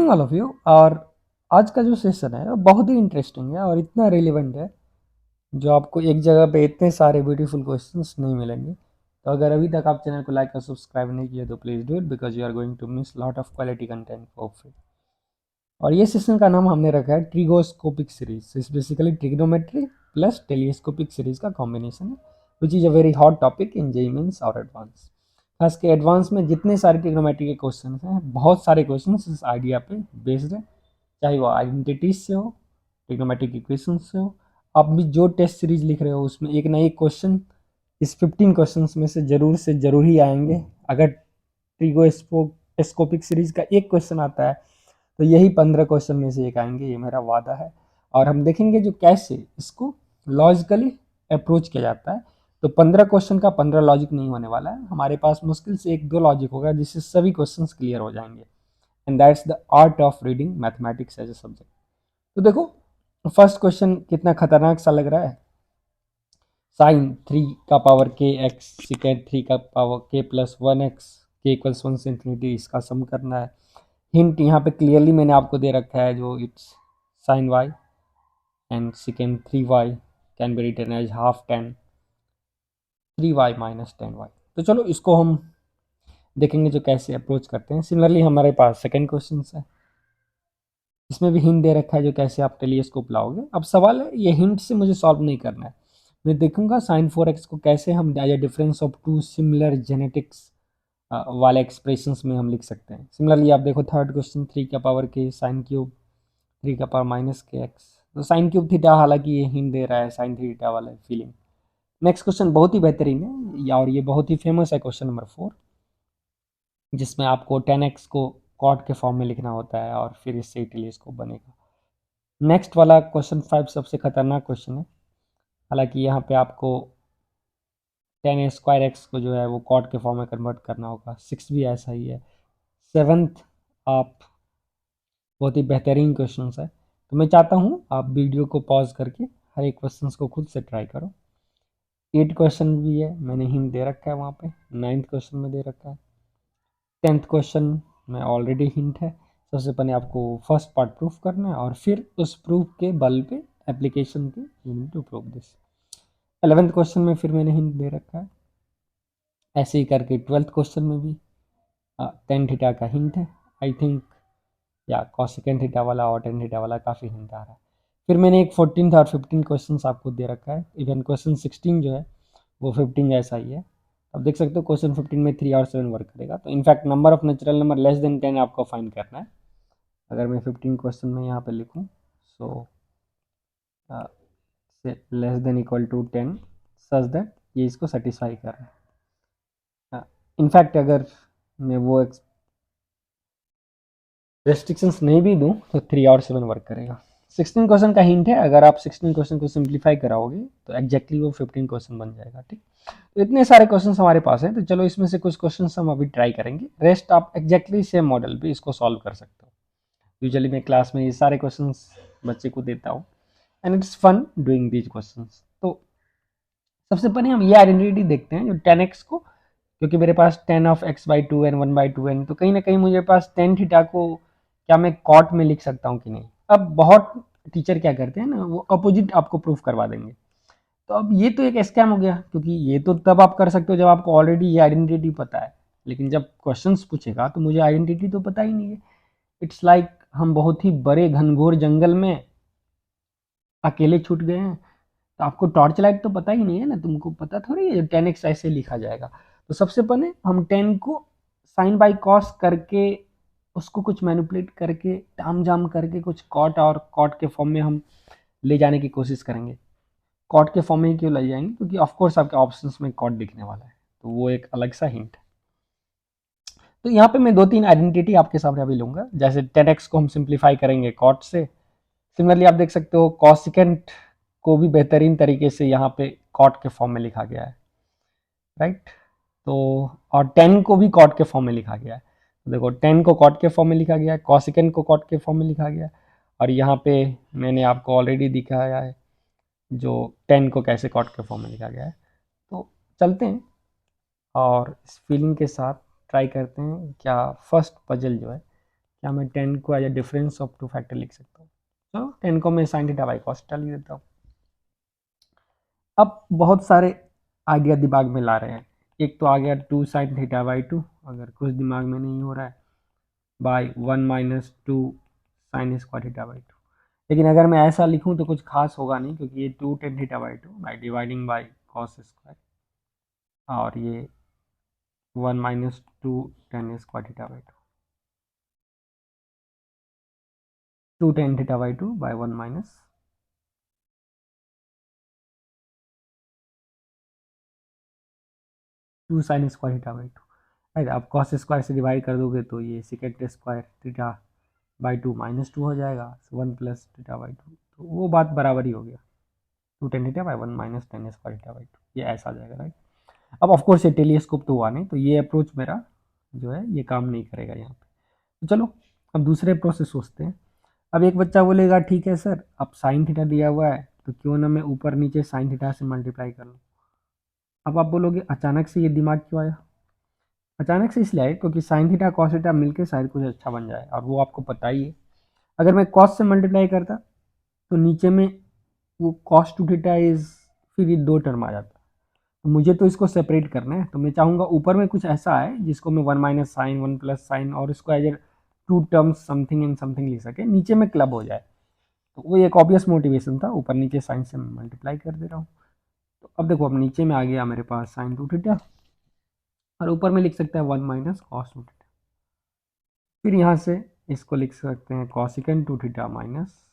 Evening all of you. और आज का जो सेशन है वो बहुत ही इंटरेस्टिंग है और इतना रिलेवेंट है जो आपको एक जगह पे इतने सारे ब्यूटीफुल क्वेश्चंस नहीं मिलेंगे। तो अगर अभी तक आप चैनल को लाइक और सब्सक्राइब नहीं किए तो please do it because you are going to miss lot of quality content for free. और ये सेशन का नाम हमने रखा है ट्रिगोस्कोपिक सीरीज। इस basically trigonometry plus telescopic series का कॉम्बिनेशन है which is a very hot topic in JEE Mains और एडवांस। खास के एडवांस में जितने सारे ट्रिग्नोमेट्री के क्वेश्चन हैं, बहुत सारे क्वेश्चन इस आइडिया पे बेस्ड है, चाहे वो आइडेंटिटीज से हो, ट्रिग्नोमेट्रिक इक्वेशन से हो। आप भी जो टेस्ट सीरीज लिख रहे हो उसमें एक ना एक क्वेश्चन इस 15 क्वेश्चंस में से जरूर ही आएंगे। अगर ट्रिगोस्कोपिक सीरीज का एक क्वेश्चन आता है तो यही 15 क्वेश्चन में से एक आएंगे, ये मेरा वादा है। और हम देखेंगे जो कैसे इसको लॉजिकली अप्रोच किया जाता है। तो 15 क्वेश्चन का 15 लॉजिक नहीं होने वाला है, हमारे पास मुश्किल से एक दो लॉजिक होगा जिससे सभी क्वेश्चंस क्लियर हो जाएंगे। And that's the art of reading mathematics as a subject. तो देखो, फर्स्ट क्वेश्चन कितना खतरनाक सा लग रहा है। साइन 3 का पावर के एक्स सिकेंड 3 का पावर के प्लस 1 एक्स के इक्वल्स 1 से इंफिनिटी, इसका सम करना है। हिंट यहाँ पे क्लियरली मैंने आपको दे रखा है जो it's sine Y and second 3y can be written as half tan 3y minus 10y। तो चलो इसको हम देखेंगे जो कैसे अप्रोच करते हैं। सिमिलरली हमारे पास सेकेंड क्वेश्चन है, इसमें भी हिंट दे रखा है जो कैसे आप टेलीस्कोप लाओगे। अब सवाल है ये हिंट से मुझे सॉल्व नहीं करना है, मैं देखूंगा साइन 4x को कैसे हम as difference of two similar genetics वाले एक्सप्रेशंस में हम लिख सकते हैं। सिमिलरली आप देखो थर्ड क्वेश्चन 3 का पावर के साइन क्यूब 3 का पावर माइनस के एक्स, तो साइन क्यूब थीटा, हालांकि ये हिंट दे रहा है साइन थीटा वाला फीलिंग। नेक्स्ट क्वेश्चन बहुत ही बेहतरीन है और ये बहुत ही फेमस है, क्वेश्चन नंबर 4, जिसमें आपको 10x को कॉट के फॉर्म में लिखना होता है और फिर इससे टेलीस्कोप बनेगा। नेक्स्ट वाला क्वेश्चन 5 सबसे खतरनाक क्वेश्चन है, हालांकि यहाँ पे आपको 10 स्क्वायर एक्स को जो है वो कॉट के फॉर्म में कन्वर्ट करना होगा। 6 भी ऐसा ही है। 7th आप बहुत ही बेहतरीन क्वेश्चन है, तो मैं चाहता हूँ आप वीडियो को पॉज करके हर एक क्वेश्चन को खुद से ट्राई करो। 8 क्वेश्चन भी है, मैंने हिंट दे रखा है वहाँ पे। 9th क्वेश्चन में दे रखा है। 10th क्वेश्चन में ऑलरेडी हिंट है। सबसे पहले आपको फर्स्ट पार्ट प्रूफ करना है और फिर उस प्रूफ के बल पे एप्लीकेशन के you need to prove this. 11th question में फिर मैंने हिंट दे रखा है। ऐसे ही करके 12th क्वेश्चन में भी टेन थीटा का हिंट है आई थिंक, या कॉसेकेंड थीटा वाला और टेन थीटा वाला काफ़ी हिंट आ रहा है। फिर मैंने एक 14th और 15 क्वेश्चन आपको दे रखा है। इवन क्वेश्चन 16 जो है वो 15 जैसा ही है। अब देख सकते हो क्वेश्चन 15 में 3 और 7 वर्क करेगा। तो in fact number of natural number less than 10 आपको फाइंड करना है। अगर मैं 15 क्वेश्चन में यहाँ पे लिखूँ so less than equal to 10 such that ये इसको सेटिस्फाई कर रहा है। इनफैक्ट अगर मैं वो रेस्ट्रिक्शंस नहीं भी दूं तो 3 और 7 वर्क करेगा। 16 क्वेश्चन का हिंट है, अगर आप 16 क्वेश्चन को सिंप्लीफाई कराओगे तो एग्जैक्टली वो 15 क्वेश्चन बन जाएगा। ठीक, तो इतने सारे क्वेश्चन हमारे पास हैं, तो चलो इसमें से कुछ क्वेश्चन हम अभी ट्राई करेंगे। रेस्ट आप एग्जैक्टली सेम मॉडल पे इसको सॉल्व कर सकते हो। यूजुअली मैं क्लास में ये सारे क्वेश्चन बच्चे को देता हूँ and it's fun doing these question. तो सबसे पहले हम ये आइडेंटिटी देखते हैं जो 10x को, क्योंकि मेरे पास 10 of x/2 एंड 1/2 n, तो कहीं ना कहीं मुझे पास टेन थीटा को क्या मैं कॉट में लिख सकता हूँ कि नहीं। अब बहुत टीचर क्या करते हैं ना, वो अपोजिट आपको प्रूफ करवा देंगे। तो अब ये तो एक स्कैम हो गया, क्योंकि ये तो तब आप कर सकते हो जब आपको ऑलरेडी ये आइडेंटिटी पता है, लेकिन जब क्वेश्चंस पूछेगा तो मुझे आइडेंटिटी तो पता ही नहीं है। इट्स लाइक हम बहुत ही बड़े घनघोर जंगल में अकेले छूट गए हैं, तो आपको टॉर्च लाइट तो पता ही नहीं है ना, तुमको पता थोड़ी है 10x ऐसे लिखा जाएगा। तो सबसे पहले हम 10 को साइन बाई कॉस करके उसको कुछ मैनिपुलेट करके ताम जाम करके कुछ कॉट और कॉट के फॉर्म में हम ले जाने की कोशिश करेंगे। कॉट के फॉर्म में ही क्यों ले जाएंगे, क्योंकि ऑफकोर्स आपके ऑप्शंस में कॉट दिखने वाला है, तो वो एक अलग सा हिंट है। तो यहाँ पे मैं 2-3 आइडेंटिटी आपके सामने अभी लूंगा। जैसे 10x को हम सिंप्लीफाई करेंगे कॉट से। सिमिलरली आप देख सकते हो कॉसिकेंट को भी बेहतरीन तरीके से यहाँ पे कॉट के फॉर्म में लिखा गया है, राइट। तो और 10 को भी कॉट के फॉर्म में लिखा गया है। तो देखो 10 को कॉट के फॉर्म में लिखा गया है, कॉसिकेंट को कॉट के फॉर्म में लिखा गया है, और यहाँ पे मैंने आपको ऑलरेडी दिखाया है जो 10 को कैसे कॉट के फॉर्म में लिखा गया है। तो चलते हैं और इस फीलिंग के साथ ट्राई करते हैं क्या फर्स्ट पजल जो है या मैं 10 को as a difference of two factor लिख सकता हूँ। तो 10 को मैं sine theta by cos theta लिख देता हूँ। अब बहुत सारे आइडिया दिमाग में ला रहे हैं। एक तो आ गया 2 साइन थीटा बाई 2, अगर कुछ दिमाग में नहीं हो रहा है, by 1 minus 2 sine square theta by 2। लेकिन अगर मैं ऐसा लिखूं तो कुछ खास होगा नहीं, क्योंकि ये 2 ten theta by 2 by dividing by cos square, और ये 1 minus 2 ten square theta by 2 ten theta by 2 by 1 minus 2 sine square theta by 2। Right, आप कॉस स्क्वायर से डिवाइड कर दोगे तो ये second square theta by 2 minus 2 हो जाएगा, 1 प्लस थीटा बाई 2, तो वो बात बराबर ही हो गया, 2 ten theta by 1 minus ten square theta by 2, ये ऐसा आ जाएगा। राइट, अब ऑफ कोर्स ये टेलीस्कोप तो हुआ नहीं, तो ये अप्रोच मेरा जो है ये काम नहीं करेगा यहाँ पे। तो चलो अब दूसरे अप्रोच से सोचते हैं। अब एक बच्चा बोलेगा ठीक है सर, अब साइन थीटा दिया हुआ है तो क्यों ना मैं ऊपर नीचे साइन थीटा से मल्टीप्लाई कर लूँ। अब आप बोलोगे अचानक से ये दिमाग क्यों आया। अचानक से इसलिए आए क्योंकि साइन थीटा कॉस थीटा मिलकर शायद कुछ अच्छा बन जाए, और वो आपको पता ही है। अगर मैं कॉस से मल्टीप्लाई करता तो नीचे में वो कॉस टू थीटा इज, फिर ये 2 टर्म आ जाता। तो मुझे तो इसको सेपरेट करना है, तो मैं चाहूँगा ऊपर में कुछ ऐसा है जिसको मैं 1 माइनस साइन 1 प्लस साइन और इसको as a 2 terms something and something लिख सके, नीचे में क्लब हो जाए। तो वो एक ऑब्वियस मोटिवेशन था, ऊपर नीचे साइन से मल्टीप्लाई कर दे रहा हूँ। तो अब देखो, अब नीचे में आ गया मेरे पास साइन टू थीटा, और ऊपर में लिख सकते हैं 1 माइनस कॉस टू थीटा। फिर यहाँ से इसको लिख सकते हैं cosecant two theta minus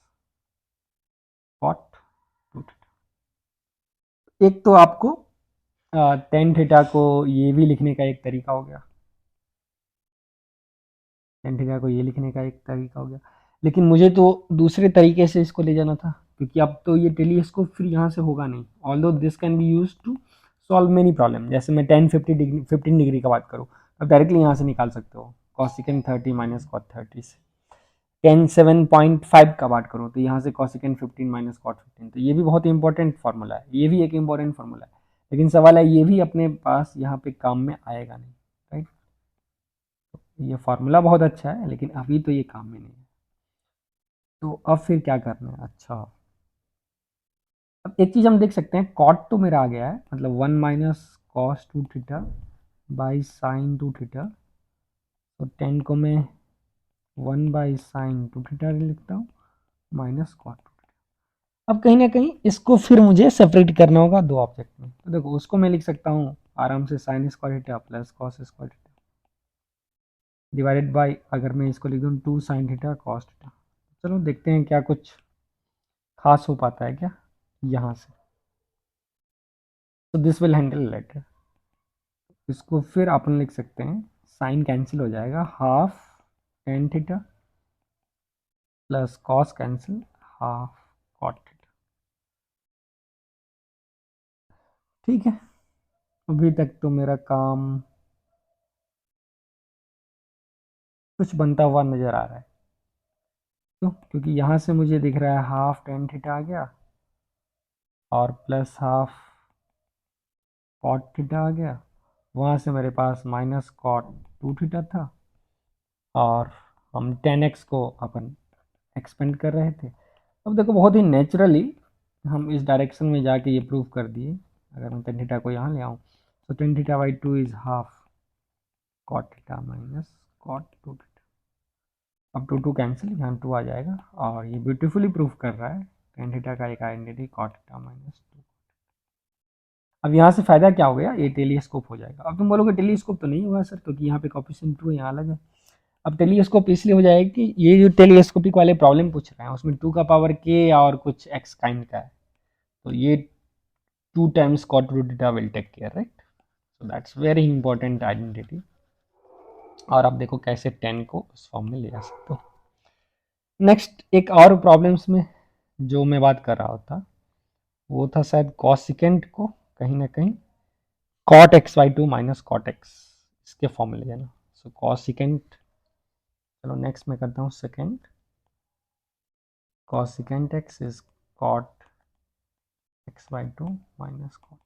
cot two theta. एक तो आपको टेन थीटा को ये भी लिखने का एक तरीका हो गया, टेन थीटा को ये लिखने का एक तरीका हो गया, लेकिन मुझे तो दूसरे तरीके से इसको ले जाना था, क्योंकि अब तो ये टेलीस्कोप फिर यहाँ से होगा नहीं। Although this can be use to solve many problem, जैसे मैं 10 15 डिग्री का बात करूँ, अब डायरेक्टली यहाँ से निकाल सकते हो कॉसिकेंट 30 माइनस कॉट 30 से। 10 7.5 का बात करूँ तो यहाँ से कॉसिकेंट 15 माइनस कॉट 15, तो ये भी बहुत इंपॉर्टेंट फार्मूला है, ये भी एक इंपॉर्टेंट फार्मूला है। लेकिन सवाल है ये भी अपने पास यहाँ पे काम में आएगा नहीं। राइट, ये फार्मूला बहुत अच्छा है लेकिन अभी तो ये काम में नहीं है। तो अब फिर क्या करना है, अच्छा अब एक चीज हम देख सकते हैं, कॉट तो मेरा आ गया है, मतलब 1 minus cos two theta by sine two theta, तो 10 को मैं 1 बाई साइन टू थीटा लिखता हूँ माइनस कॉट टू थीटा। अब कहीं ना कहीं इसको फिर मुझे सेपरेट करना होगा दो ऑब्जेक्ट में, तो देखो उसको मैं लिख सकता हूँ आराम से sine square theta plus cos square theta divided by, अगर मैं इसको लिख दूँ 2 साइन थीटा कॉस थीटा। चलो देखते हैं क्या कुछ खास हो पाता है क्या यहाँ से। तो दिस विल हैंडल लेटर, इसको फिर अपन लिख सकते हैं, साइन कैंसिल हो जाएगा, half tan theta plus cos cancel half cot theta. ठीक है, अभी तक तो मेरा काम कुछ बनता हुआ नजर आ रहा है। क्यों, क्योंकि यहाँ से मुझे दिख रहा है हाफ टेन थीटा आ गया और प्लस हाफ कॉट थीटा आ गया, वहाँ से मेरे पास माइनस कॉट टू थीटा था, और हम 10x को अपन एक्सपेंड कर रहे थे। अब देखो बहुत ही नेचुरली हम इस डायरेक्शन में जाके ये प्रूव कर दिए। अगर मैं टेन थीटा को यहाँ ले आऊँ तो tan theta by 2 is half cot theta minus cot two theta. अब टू टू कैंसिल, यहाँ 2 आ जाएगा, और ये ब्यूटीफुली प्रूव कर रहा है टेन थीटा का एक आइडेंटिटी कॉट थीटा माइनस 2। अब यहाँ से फायदा क्या हो गया, ये टेलीस्कोप हो जाएगा। अब तुम बोलोगे टेलीस्कोप तो नहीं हुआ सर, क्योंकि यहाँ पे कोएफिशिएंट 2 यहाँ अलग है। अब टेलीस्कोप इसलिए हो जाएगा कि ये जो टेलीस्कोपिक वाले प्रॉब्लम पूछ रहे हैं उसमें 2 का पावर k और कुछ x काइंड का है, तो ये 2 times cot root theta will take care, right? So that's very important identity। और अब देखो कैसे 10 को उस फॉर्म में ले जा सकते हो। नेक्स्ट एक और प्रॉब्लम्स में जो मैं बात कर रहा था वो था शायद कॉसिकेंट को कहीं ना कहीं cot x by 2 minus cot X इसके फॉर्म में ले जाना। सो कॉसिकेंट, चलो नेक्स्ट मैं करता हूँ second, cosecant x is cot x by 2 minus cot.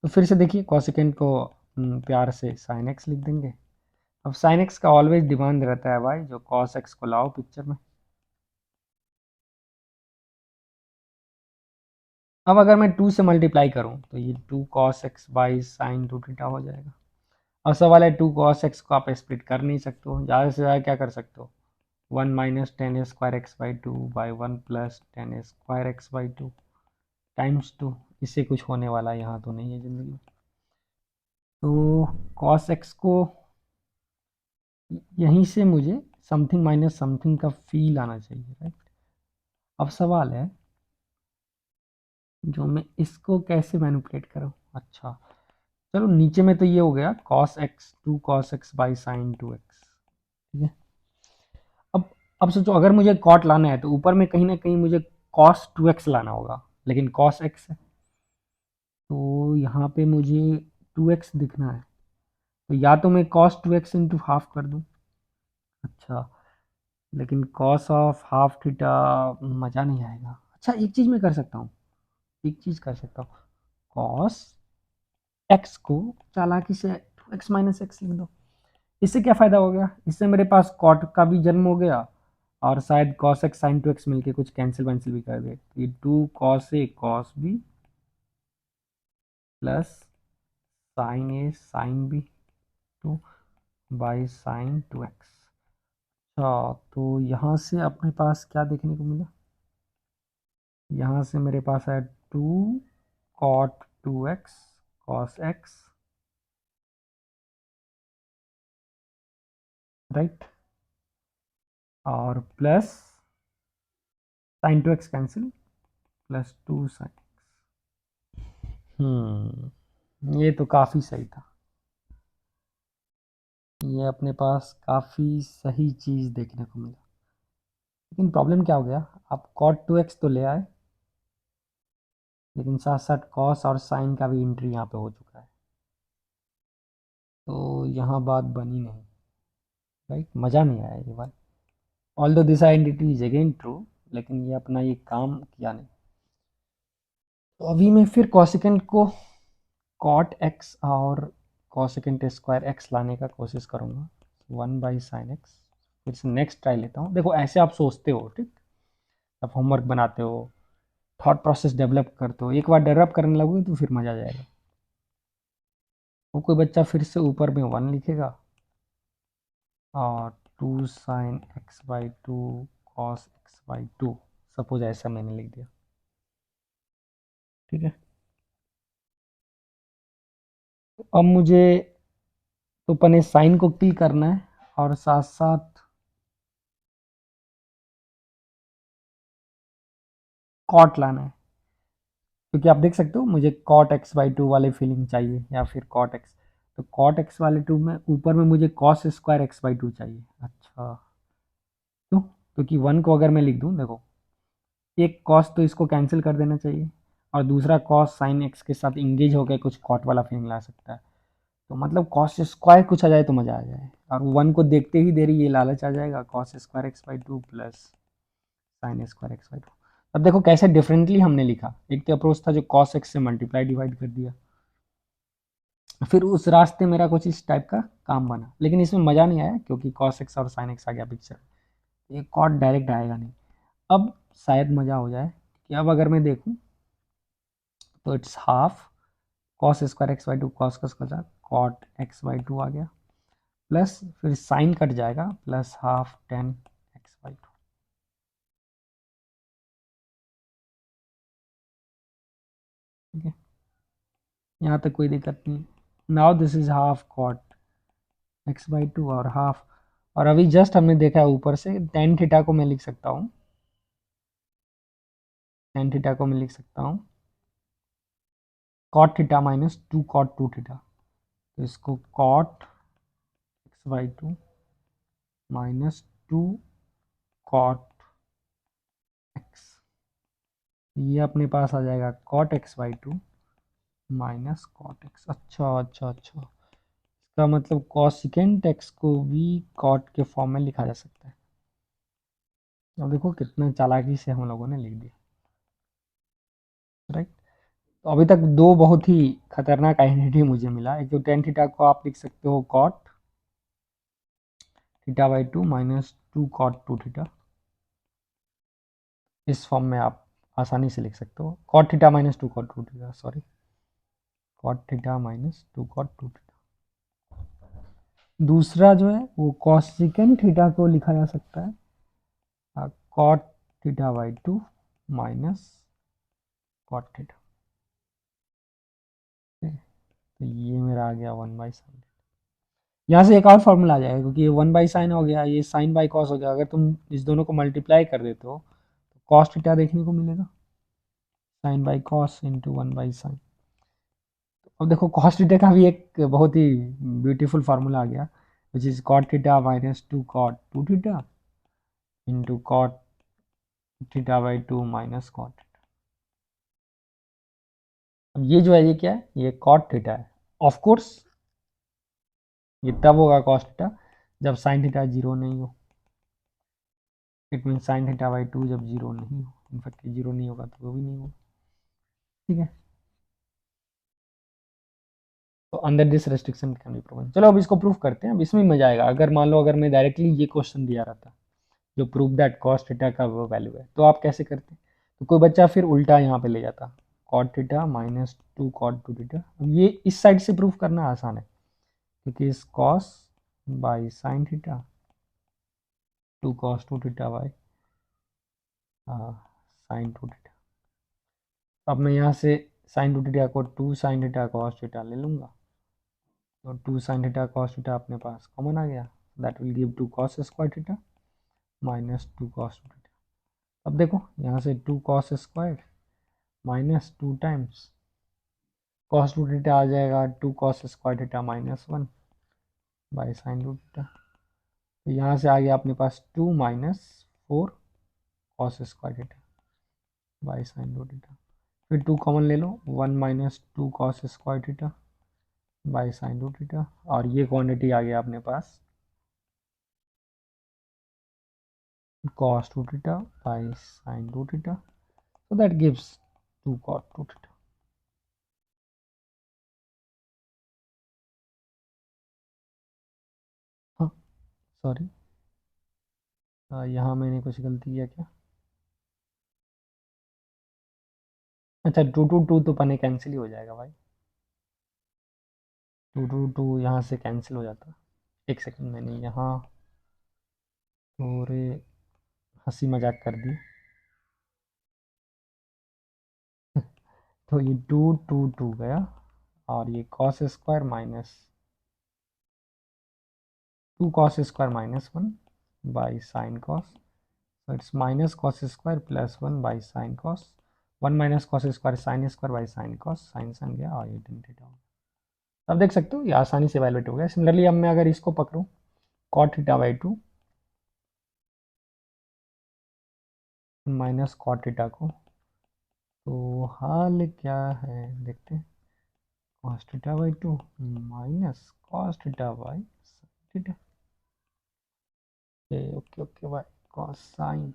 तो फिर से देखिए कॉसिकेंट को प्यार से साइन x लिख देंगे, अब साइन एक्स का ऑलवेज डिमांड रहता है भाई, जो कॉस एक्स को लाओ पिक्चर में। अब अगर मैं 2 से मल्टीप्लाई करूं तो ये 2 cos x by sine 2 theta हो जाएगा। अब सवाल है 2 कॉस एक्स को आप स्प्लिट कर नहीं सकते हो, ज़्यादा से ज़्यादा क्या कर सकते हो, 1 minus ten A square x by two by 1 plus ten A square x by two times 2। इससे कुछ होने वाला यहाँ तो नहीं है ज़िंदगी में। तो कॉस एक्स को यहीं से मुझे समथिंग माइनस समथिंग का फील आना चाहिए, राइट। अब सवाल है जो मैं इसको कैसे मैनिपुलेट करूँ। अच्छा चलो, नीचे में तो ये हो गया cos x 2 cos x by sine 2x, ठीक है। अब अब सोचो, अगर मुझे कॉट लाना है तो ऊपर में कहीं ना कहीं मुझे कॉस 2x लाना होगा, लेकिन कॉस x है तो यहाँ पे मुझे 2x दिखना है। तो या तो मैं कॉस 2x इंटू हाफ कर दूँ। अच्छा, लेकिन कॉस ऑफ हाफ थीटा मज़ा नहीं आएगा। अच्छा, एक चीज़ मैं कर सकता हूँ, एक चीज़ कर सकता हूँ, कॉस एक्स को चालाकी से 2x माइनस एक्स लिख दो। इससे क्या फ़ायदा हो गया, इससे मेरे पास कॉट का भी जन्म हो गया और शायद कॉस एक्स साइन 2x मिलके कुछ कैंसिल वैंसिल भी कर दे। ये 2 cos A cos B plus sine A sine B 2 by sine 2x। अच्छा, तो यहाँ से अपने पास क्या देखने को मिला, यहाँ से मेरे पास है 2 cot 2x cos x, right, और plus sine 2x cancel plus 2 sine. ये तो काफ़ी सही था, ये अपने पास काफ़ी सही चीज़ देखने को मिला। लेकिन प्रॉब्लम क्या हो गया, आप कॉट 2x तो ले आए, लेकिन साथ साथ कॉस और साइन का भी एंट्री यहाँ पे हो चुका है, तो यहाँ बात बनी नहीं, राइट, मज़ा नहीं आया ये बात। ऑल दो this identity is again true, लेकिन ये अपना ये काम किया नहीं। तो अभी मैं फिर कॉसिकेंट को कॉट एक्स और कॉसिकेंट स्क्वायर एक्स लाने का कोशिश करूँगा, 1 बाई साइन एक्स। फिर से नेक्स्ट ट्राई लेता हूँ। देखो ऐसे आप सोचते हो, ठीक, आप होमवर्क बनाते हो, थॉट प्रोसेस डेवलप करते हो, एक बार डेवलप करने लगोगे तो फिर मज़ा आ जाएगा। वो कोई बच्चा फिर से ऊपर में 1 लिखेगा और 2 sine x by two cos x by to, suppose ऐसा मैंने लिख दिया, ठीक है। तो अब मुझे तो पहले साइन को किल करना है और साथ साथ कॉट लाना है, क्योंकि आप देख सकते हो मुझे कॉट एक्स बाई टू वाले फीलिंग चाहिए या फिर कॉट एक्स। तो कॉट एक्स वाले टू में ऊपर में मुझे cos square x by to चाहिए। अच्छा, क्यों, क्योंकि 1 को अगर मैं लिख दूँ, देखो एक कॉस तो इसको कैंसिल कर देना चाहिए और दूसरा कॉस साइन एक्स के साथ इंगेज होकर कुछ कॉट वाला फीलिंग ला सकता है। तो मतलब कॉस स्क्वायर कुछ आ जाए तो मज़ा आ जाए, और 1 को देखते ही देरी ये लालच आ जाएगा, cos square x by two plus sine square x by two. अब देखो कैसे डिफरेंटली हमने लिखा, एक तो अप्रोच था जो कॉस एक्स से मल्टीप्लाई डिवाइड कर दिया, फिर उस रास्ते मेरा कुछ इस टाइप का काम बना, लेकिन इसमें मज़ा नहीं आया क्योंकि कॉस एक्स और साइन एक्स आ गया पिक्चर, ये कॉट डायरेक्ट आएगा नहीं। अब शायद मज़ा हो जाए कि अब अगर मैं देखूँ तो it's half cos square x by two, cos का square cot x by two आ गया, प्लस फिर साइन कट जाएगा plus half tan x by two, ठीक है। यहाँ तक कोई दिक्कत नहीं। Now this is half cot x by two और हाफ, और अभी जस्ट हमने देखा है ऊपर से टेन थीटा को मैं लिख सकता हूँ, टेन थीटा को मैं लिख सकता हूँ cot theta minus two cot two theta. तो इसको cot x by two minus two cot X, ये अपने पास आ जाएगा cot x by two minus cot X. अच्छा अच्छा अच्छा, इसका मतलब कॉसिकेंट एक्स को भी कॉट के फॉर्म में लिखा जा सकता है। अब देखो कितने चालाकी से हम लोगों ने लिख दिया, राइट। तो अभी तक दो बहुत ही खतरनाक आइडेंटिटी मुझे मिला, एक तो टेन थीटा को आप लिख सकते हो cot theta by two minus two cot two theta, इस फॉर्म में आप आसानी से लिख सकते हो, cot theta minus two cot two theta, sorry cot theta minus two cot two theta. दूसरा जो है वो कॉसेकेंट थीटा को लिखा जा सकता है cot theta by two minus cot theta. तो ये मेरा आ गया 1/sin। यहाँ से एक और फॉर्मूला आ जाएगा, क्योंकि ये 1/sin हो गया, ये साइन बाई कॉस हो गया। अगर तुम इस दोनों को मल्टीप्लाई कर देते हो तो कॉस थीटा देखने को मिलेगा, sign by cos into 1/sin। अब देखो कॉस थीटा का भी एक बहुत ही ब्यूटीफुल फार्मूला आ गया, which is cot theta minus two cot two theta into cot theta by two minus cot. अब ये जो है ये क्या है, ये कॉट थीटा है। ऑफ कोर्स ये तब होगा कॉस थीटा जब साइन थीटा जीरो नहीं हो, it mean sine theta by two जब जीरो नहीं हो, इनफैक्ट जीरो नहीं होगा तो वो भी नहीं होगा, ठीक है। तो under this restriction can be proven. चलो अब इसको प्रूफ करते हैं। अब इसमें मजा आएगा। अगर मान लो अगर मैं डायरेक्टली ये क्वेश्चन दिया रहता जो प्रूव दैट कॉस थीटा का वो वैल्यू है, तो आप कैसे करते? तो कोई बच्चा फिर उल्टा यहाँ पे ले जाता, cot theta minus two cot two theta. अब ये इस साइड से प्रूफ करना आसान है, क्योंकि इस cos by sine theta two cos two theta by sine two theta. अब मैं यहाँ से साइन टू थीटा को two sine theta cos theta ले लूँगा, तो two sine theta cos theta अपने पास कॉमन आ गया, that will give two cos square theta minus two cos two theta. अब देखो यहाँ से two cos square minus two times cos two theta आ जाएगा to cos square theta minus one by sine two theta. तो यहाँ से आ गया अपने पास two minus four cos square theta by sine two theta. फिर टू कॉमन ले लो, one minus two cos square theta by sine two theta, और ये क्वांटिटी आ गया अपने पास cos 2 theta by sin 2 theta, so that gives 2 cot 2 theta। हाँ सॉरी, यहाँ मैंने कुछ गलती किया क्या? अच्छा टू टू टू तो पने कैंसिल ही हो जाएगा भाई, टू टू टू यहाँ से कैंसिल हो जाता। एक सेकंड, मैंने यहाँ थोड़े हंसी मजाक कर दी। तो ये टू टू टू गया, और ये cos square minus two cos square minus one by sine cos, so it's minus cos square plus 1 by sin cos, 1 minus cos square sin square by sin cos, sin गया और ये tan theta हो गया। अब देख सकते हो ये आसानी से वैल्यूएट हो गया। सिमिलरली अब मैं अगर इसको पकड़ूँ cot theta by two minus cot theta को, तो हाल क्या है देखते हैं। cos theta by two minus cos theta by sin theta, okay okay by cos sin।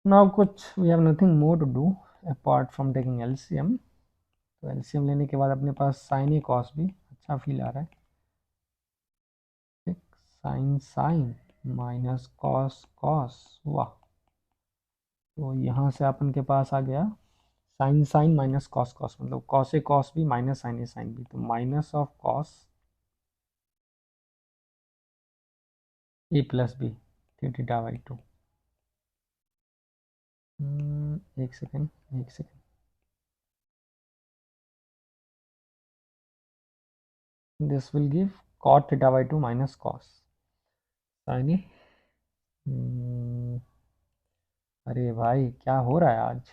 Now कुछ we have nothing more to do apart from taking LCM. तो LCM लेने के बाद अपने पास साइन ए कॉस भी अच्छा फील आ रहा है, ठीक। Sine sine minus cos cos, वाह। तो यहाँ से अपन के पास आ गया sine sine minus cos cos, मतलब कॉस ए कॉस भी माइनस साइन ए साइन भी, तो minus of cos A plus B theta by two. एक सेकेंड एक second, this will give cot theta by two minus cos sine A. अरे भाई क्या हो रहा है आज?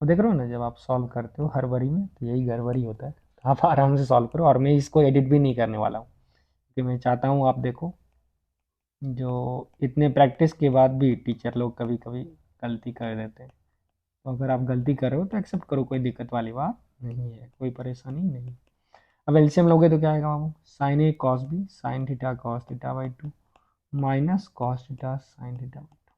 वो देख रहे हो ना, जब आप सॉल्व करते हो हड़बड़ी में तो यही गड़बड़ी होता है। तो आप आराम से सॉल्व करो, और मैं इसको एडिट भी नहीं करने वाला हूँ, क्योंकि मैं चाहता हूँ आप देखो, जो इतने प्रैक्टिस के बाद भी टीचर लोग कभी कभी गलती कर देते हैं। तो अगर आप गलती कर रहे हो तो एक्सेप्ट करो, कोई दिक्कत वाली बात नहीं है, कोई परेशानी नहीं। अब एलसीएम लोगे तो क्या आएगा बाबू, sine A cos B sine theta cos theta by two minus cos theta sine theta by two,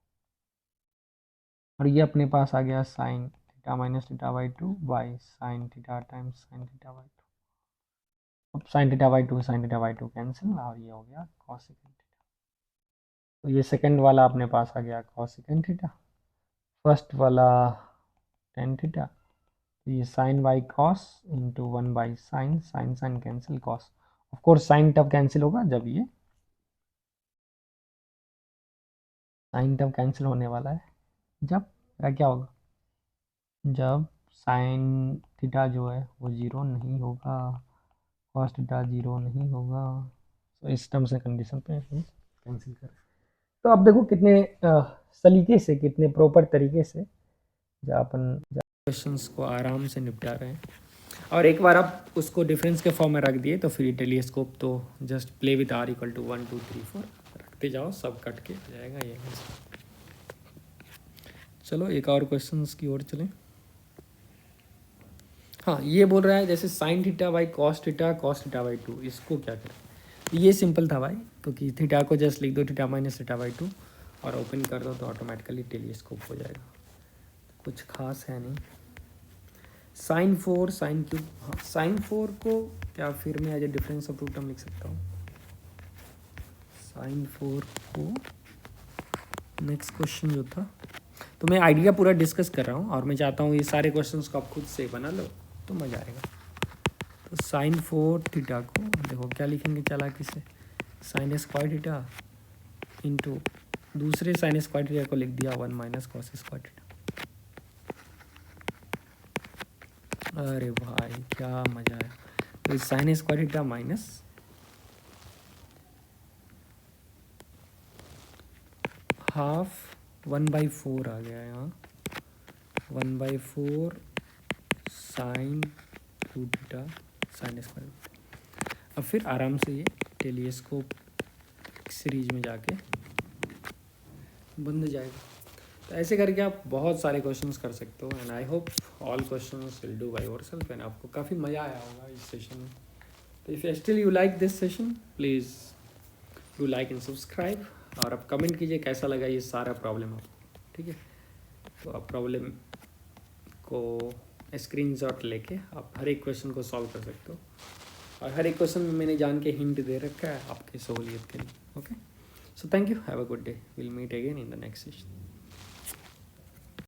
और ये अपने पास आ गया sine theta minus theta by two by sine theta times sine theta by two. अब sine theta by two cancel, और ये हो गया कॉस सेकेंड थीटा। तो ये सेकंड वाला अपने पास आ गया कॉस सेकेंड थीटा, फर्स्ट वाला टेन थीटा, तो ये sine by cos into one by sine, sine sine cancel cos, of course sine तब कैंसिल होगा जब ये साइन तब कैंसिल होने वाला है जब क्या होगा, जब साइन थीटा जो है वो ज़ीरो नहीं होगा, कॉस थीटा ज़ीरो नहीं होगा। तो इस टर्म्स एंड कंडीशन पे हम कैंसिल करें। तो अब देखो कितने सलीके से, कितने प्रॉपर तरीके से जो अपन क्वेश्चंस को आराम से निपटा रहे हैं। और एक बार आप उसको डिफरेंस के फॉर्म में रख दिए तो फिर टेलीस्कोप तो just play with R equal to 1 2 3 4 रखते जाओ, सब कट के आ जाएगा ये। चलो एक और क्वेश्चंस की ओर चलें। हाँ, ये बोल रहा है जैसे sign theta by cos theta by to, इसको क्या करें। ये सिंपल था भाई, क्योंकि थीटा को जस्ट लिख दो theta minus theta by two और ओपन कर दो तो ऑटोमेटिकली टेलीस्कोप हो जाएगा, कुछ खास है नहीं। साइन फोर साइन क्यूब, हाँ साइन फोर को क्या फिर मैं as a difference of two term लिख सकता हूँ। साइन फोर को नेक्स्ट क्वेश्चन जो था, तो मैं आइडिया पूरा डिस्कस कर रहा हूँ और मैं चाहता हूँ ये सारे क्वेश्चंस को आप खुद से बना लो तो मज़ा आएगा। तो साइन फोर थीटा को देखो क्या लिखेंगे चालाकी से, साइन स्क्वायर थीटा इंटू दूसरे साइन स्क्वायर थीटा को लिख दिया one minus cos square theta. अरे भाई क्या मज़ा है। तो sine square theta minus half 1/4 आ गया यहाँ, 1/4 sign two theta sine square. अब फिर आराम से ये टेलीस्कोप सीरीज में जाके बन जाएगा। तो ऐसे करके आप बहुत सारे क्वेश्चंस कर सकते हो and I hope all questions will do by yourself and आपको काफ़ी मज़ा आया होगा इस सेशन में। तो if still you like this session please do like and subscribe, और आप कमेंट कीजिए कैसा लगा ये सारा प्रॉब्लम आपको, ठीक है। तो आप प्रॉब्लम को स्क्रीनशॉट लेके आप हर एक क्वेश्चन को सॉल्व कर सकते हो, और हर एक क्वेश्चन में मैंने जान के हिंट दे रखा है आपकी सहूलियत के लिए। Okay, so thank you, have a good day, will meet again in the next session.